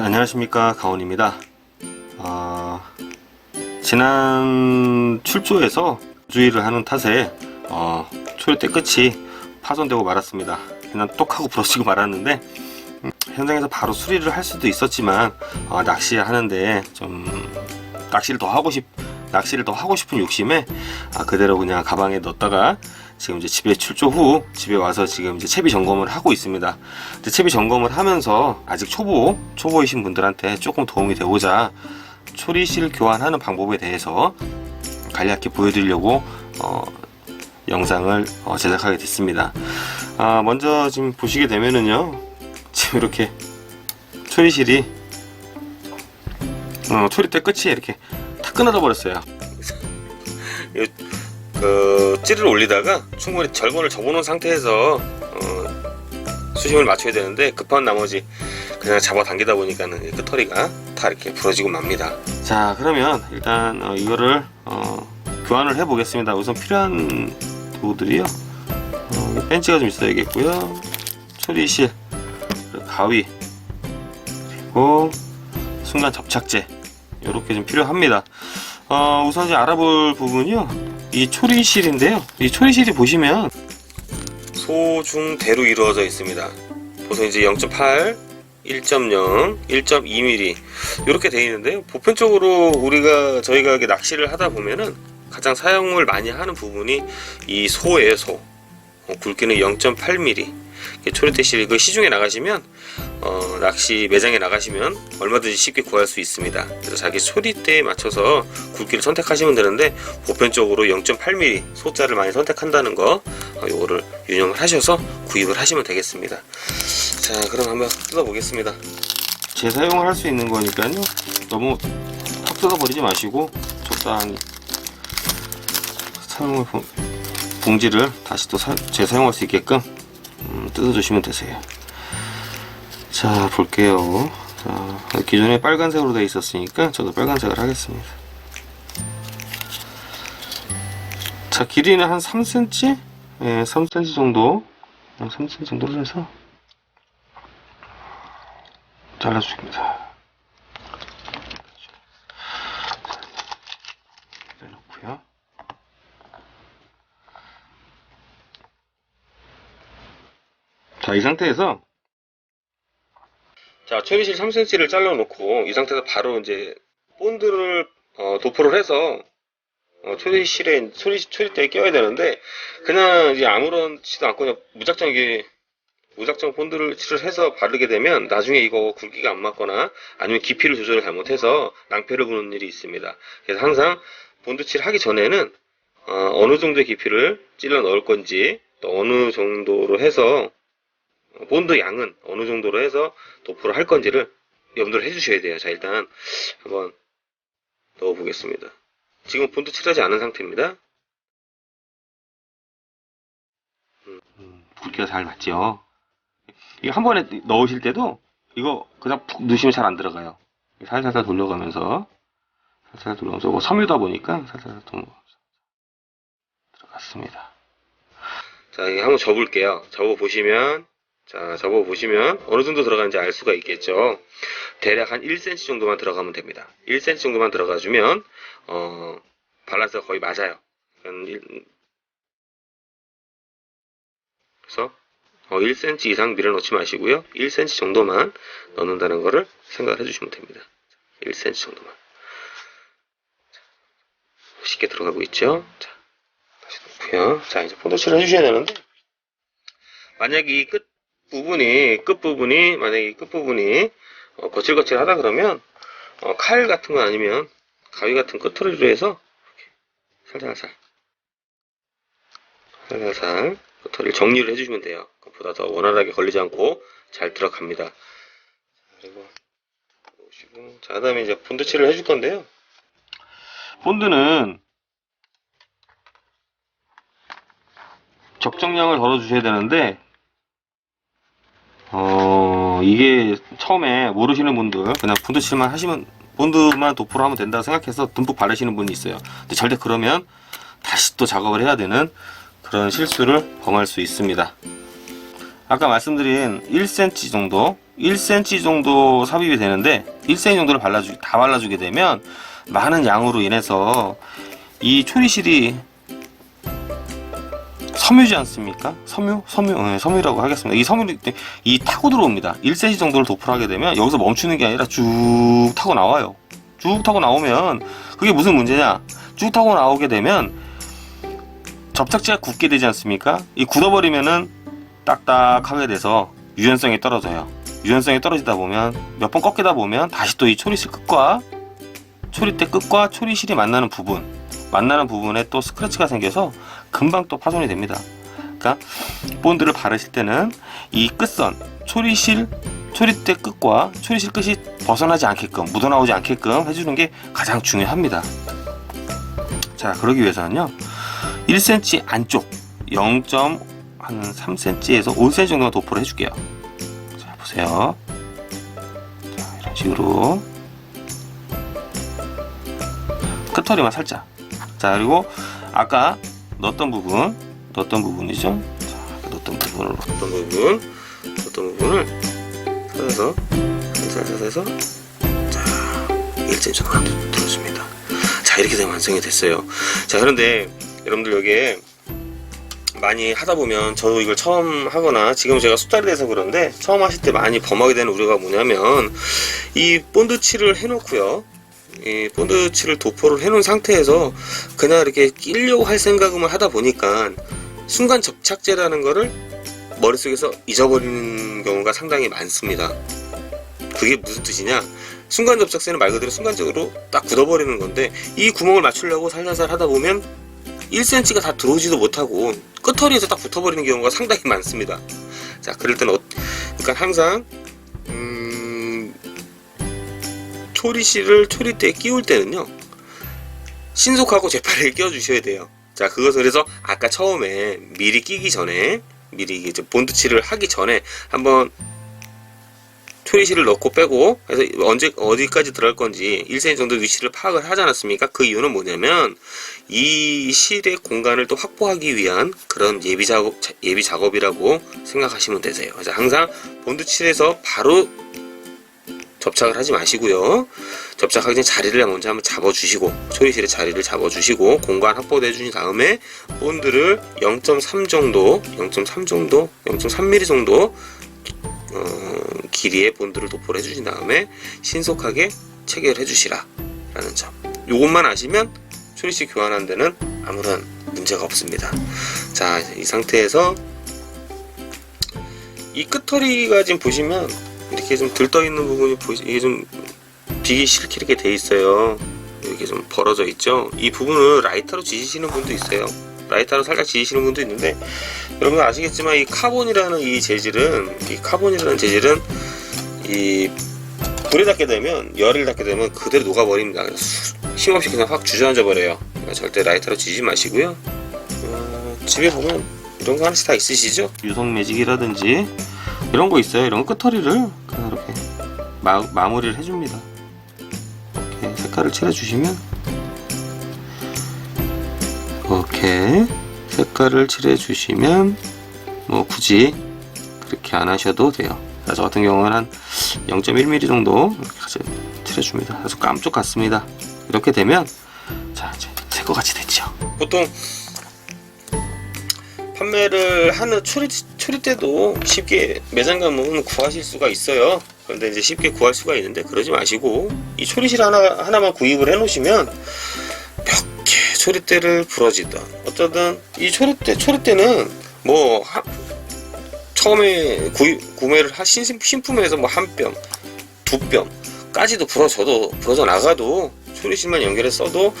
안녕하십니까, 가온입니다. 지난 출조에서 주의를 하는 탓에 초리대 끝이 파손되고 말았습니다. 그냥 똑하고 부러지고 말았는데 현장에서 바로 수리를 할 수도 있었지만 낚시하는데 좀 낚시를 더 하고 싶은 욕심에 그대로 그냥 가방에 넣었다가 지금 이제 집에 출조 후 집에 와서 지금 이제 채비 점검을 하고 있습니다. 근데 채비 점검을 하면서 아직 초보이신 분들한테 조금 도움이 되고자 초리실 교환하는 방법에 대해서 간략히 보여드리려고 영상을 제작하게 됐습니다. 먼저 지금 보시게 되면은요, 지금 이렇게 초리실이 초리대 끝이 이렇게 탁 끊어져 버렸어요. 찌를 올리다가 충분히 절건을 접어놓은 상태에서 수심을 맞춰야 되는데 급한 나머지 그냥 잡아당기다 보니까는 끄터리가 다 이렇게 부러지고 맙니다. 자, 그러면 일단 이거를 교환을 해 보겠습니다. 우선 필요한 도구들이요, 벤치가 좀 있어야겠고요, 초리실, 가위, 그리고 순간 접착제, 이렇게 좀 필요합니다. 우선 이제 알아볼 부분이요, 이 초리실인데요, 이 초리실이 보시면 소중대로 이루어져 있습니다. 보통 이제 0.8, 1.0, 1.2mm 이렇게 되어 있는데요, 보편적으로 저희가 이렇게 낚시를 하다 보면은 가장 사용을 많이 하는 부분이 이 소예요. 소. 굵기는 0.8mm. 초리대실 그 시중에 나가시면 낚시 매장에 나가시면 얼마든지 쉽게 구할 수 있습니다. 그래서 자기 초리대에 맞춰서 굵기를 선택하시면 되는데 보편적으로 0.8mm 소자를 많이 선택한다는 거, 요거를 유념을 하셔서 구입을 하시면 되겠습니다. 자, 그럼 한번 뜯어 보겠습니다. 재사용을 할 수 있는 거니까요, 너무 탁 뜯어 버리지 마시고 적당히 봉지를 다시 또 재사용할 수 있게끔 뜯어주시면 되세요. 자, 볼게요. 자, 기존에 빨간색으로 되어 있었으니까 저도 빨간색을 하겠습니다. 자, 길이는 한 3cm? 네, 3cm 정도, 3cm 정도로 해서 잘라줍니다. 내놓고요. 자, 이 상태에서 초리실 3cm를 잘라 놓고 이 상태에서 바로 이제 본드를 도포를 해서 초리실에 초리대에 껴야 되는데, 그냥 이제 아무렇지도 않고 그냥 무작정 본드를 칠해서 바르게 되면 나중에 이거 굵기가 안 맞거나 아니면 깊이를 조절을 잘못해서 낭패를 보는 일이 있습니다. 그래서 항상 본드 칠 하기 전에는 어느 정도의 깊이를 찔러 넣을 건지, 또 어느 정도로 해서 본드 양은 어느 정도로 해서 도포를 할 건지를 염두를 해주셔야 돼요. 자, 일단 한번 넣어 보겠습니다. 지금 본드 칠하지 않은 상태입니다. 굵기가 잘 맞죠? 이거 한 번에 넣으실 때도 이거 그냥 푹 넣으시면 잘 안 들어가요. 살살 돌려가면서 뭐 섬유다 보니까 살살 들어갔습니다. 자, 이거 한번 접을게요. 접어보시면 어느 정도 들어가는지 알 수가 있겠죠. 대략 한 1cm 정도만 들어가면 됩니다. 1cm 정도만 들어가주면 밸런스가 거의 맞아요. 그래서 1cm 이상 밀어넣지 마시고요, 1cm 정도만 넣는다는 거를 생각을 해주시면 됩니다. 1cm 정도만. 쉽게 들어가고 있죠. 자, 다시 놓고요. 자, 이제 본드칠을 해주셔야 되는데, 만약에 이 끝부분이 거칠거칠하다 그러면 칼 같은 거 아니면 가위 같은 끄트리로 해서 살살 끄트리를 정리를 해주시면 돼요. 그것보다 더 원활하게 걸리지 않고 잘 들어갑니다. 그리고 보시고, 자, 그다음에 이제 본드칠을 해줄 건데요. 본드는 적정량을 덜어주셔야 되는데, 이게 처음에 모르시는 분들 그냥 본드만 도포를 하면 된다고 생각해서 듬뿍 바르시는 분이 있어요. 근데 절대 그러면 다시 또 작업을 해야 되는 그런 실수를 범할 수 있습니다. 아까 말씀드린 1cm 정도 1cm 정도 삽입이 되는데 1cm 정도를 다 발라주게 되면 많은 양으로 인해서 이 초리실이 섬유지 않습니까? 네, 섬유라고 하겠습니다. 이 섬유를 이 타고 들어옵니다. 1cm 정도를 도포를 하게 되면 여기서 멈추는 게 아니라 쭉 타고 나와요. 쭉 타고 나오면 그게 무슨 문제냐? 쭉 타고 나오게 되면 접착제가 굳게 되지 않습니까? 이 굳어버리면은 딱딱하게 돼서 유연성이 떨어져요. 유연성이 떨어지다 보면 몇 번 꺾이다 보면 다시 또 이 초리실 끝과 초리대 끝과 초리실이 만나는 부분에 또 스크래치가 생겨서 금방 또 파손이 됩니다. 그러니까 본드를 바르실 때는 이 끝선 초리대 끝과 초리실 끝이 벗어나지 않게끔 묻어나오지 않게끔 해주는 게 가장 중요합니다. 자, 그러기 위해서는요 1cm 안쪽 0.3cm에서 5cm 정도 도포를 해줄게요. 자, 보세요. 자, 이런 식으로 끝털이만 살짝. 자, 그리고 아까 넣었던 부분이죠. 자, 넣었던 부분을 살려서 살살해서 자 1cm 정도 들어줍니다. 자, 이렇게 되면 완성이 됐어요. 자, 그런데 여러분들 여기에 많이 하다 보면 저도 이걸 처음 하거나 지금 제가 숙달이 돼서 그런데 처음 하실 때 많이 범하게 되는 우려가 뭐냐면 이 본드칠을 해놓고요. 이 본드칠을 도포를 해놓은 상태에서 그냥 이렇게 끼려고 할 생각만 하다 보니까 순간 접착제라는 거를 머릿속에서 잊어버리는 경우가 상당히 많습니다. 그게 무슨 뜻이냐? 순간 접착제는 말 그대로 순간적으로 딱 굳어버리는 건데 이 구멍을 맞추려고 살살살 하다 보면 1cm가 다 들어오지도 못하고 끝터리에서 딱 붙어버리는 경우가 상당히 많습니다. 자, 그럴 때는 그러니까 항상 초리실을 초리대에 끼울 때는요 신속하고 재빠르게 끼워주셔야 돼요. 자, 그것을 그래서 아까 처음에 미리 끼기 전에 이제 본드칠을 하기 전에 한번 초리실을 넣고 빼고 해서 어디까지 들어갈 건지 1cm 정도 위치를 파악을 하지 않았습니까? 그 이유는 뭐냐면 이 실의 공간을 또 확보하기 위한 그런 예비 작업이라고 생각하시면 되세요. 그래서 항상 본드칠에서 바로 접착을 하지 마시고요. 접착하기 전에 자리를 먼저 한번 잡아주시고 초리실의 자리를 잡아주시고 공간 확보도 해주신 다음에 본드를 0.3 정도 0.3mm 정도 길이의 본드를 도포를 해주신 다음에 신속하게 체결해 주시라 라는 점, 요것만 아시면 초리실 교환하는 데는 아무런 문제가 없습니다. 자, 이 상태에서 이 끝털이가 지금 보시면 이렇게 좀 들떠 있는 부분이 이게 좀 비기 싫게 이렇게 돼 있어요. 이렇게 좀 벌어져 있죠. 이 부분을 라이터로 지지시는 분도 있어요. 라이터로 살짝 지지시는 분도 있는데 여러분 아시겠지만 이 카본이라는 재질은 이 불에 닿게 되면 열을 닿게 되면 그대로 녹아버립니다. 힘없이 그냥 확 주저앉아 버려요. 그러니까 절대 라이터로 지지 마시고요. 집에 보면 이런 거 하나씩 다 있으시죠? 유성 매직이라든지 이런 거 있어요. 이런 끝터리를 그냥 이렇게 마무리를 해줍니다. 이렇게 색깔을 칠해주시면 이렇게 색깔을 칠해주시면 뭐 굳이 그렇게 안 하셔도 돼요. 저 같은 경우는 한 0.1mm 정도 이렇게 같이 칠해줍니다. 아주 깜짝 같습니다. 이렇게 되면 자 이제 새 거 같이 됐죠. 보통 판매를 하는 초리대도 쉽게 매장 가면 구하실 수가 있어요. 그런데 이제 쉽게 구할 수가 있는데 그러지 마시고 이 초리실 하나만 구입을 해 놓으시면 몇 개 초리대를 부러지던 어쩌든 이 초리대는 뭐 처음에 구매를 하신 신품에서 뭐 한 뼘, 두 뼘까지도 부러져 나가도 초리실만 연결해 써도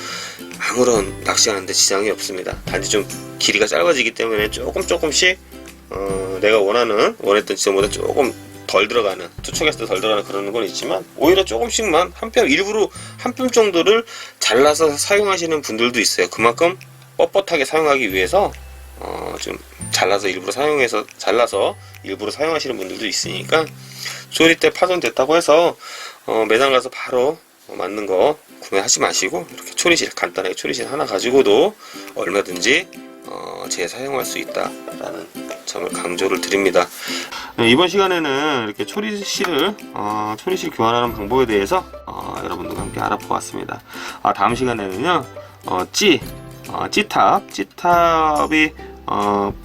아무런 낚시하는데 지장이 없습니다. 단지 좀 길이가 짧아지기 때문에 조금씩 내가 원했던 지점보다 조금 덜 들어가는, 투척했을 때 덜 들어가는 그런 건 있지만 오히려 조금씩만 일부러 한 뼘 정도를 잘라서 사용하시는 분들도 있어요. 그만큼 뻣뻣하게 사용하기 위해서 좀 잘라서 일부러 사용하시는 분들도 있으니까 초리대 파손됐다고 해서 매장 가서 바로 맞는 거 구매하지 마시고 이렇게 간단하게 초리실 하나 가지고도 얼마든지 재사용할 수 있다라는 점을 강조를 드립니다. 네, 이번 시간에는 이렇게 초리실 교환하는 방법에 대해서 여러분들과 함께 알아보았습니다. 다음 시간에는요, 찌탑이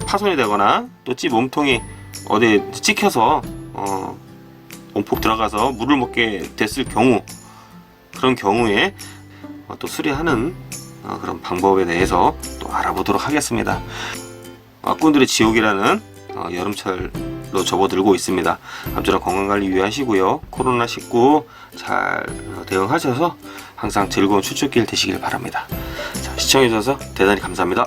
파손이 되거나 또 찌 몸통이 어디 찍혀서 온폭 들어가서 물을 먹게 됐을 경우, 그런 경우에 또 수리하는 그런 방법에 대해서 또 알아보도록 하겠습니다. 꾼들의 지옥이라는 여름철로 접어들고 있습니다. 아무쪼록 건강관리 유의하시고요. 코로나19 잘 대응하셔서 항상 즐거운 출첵길 되시길 바랍니다. 자, 시청해주셔서 대단히 감사합니다.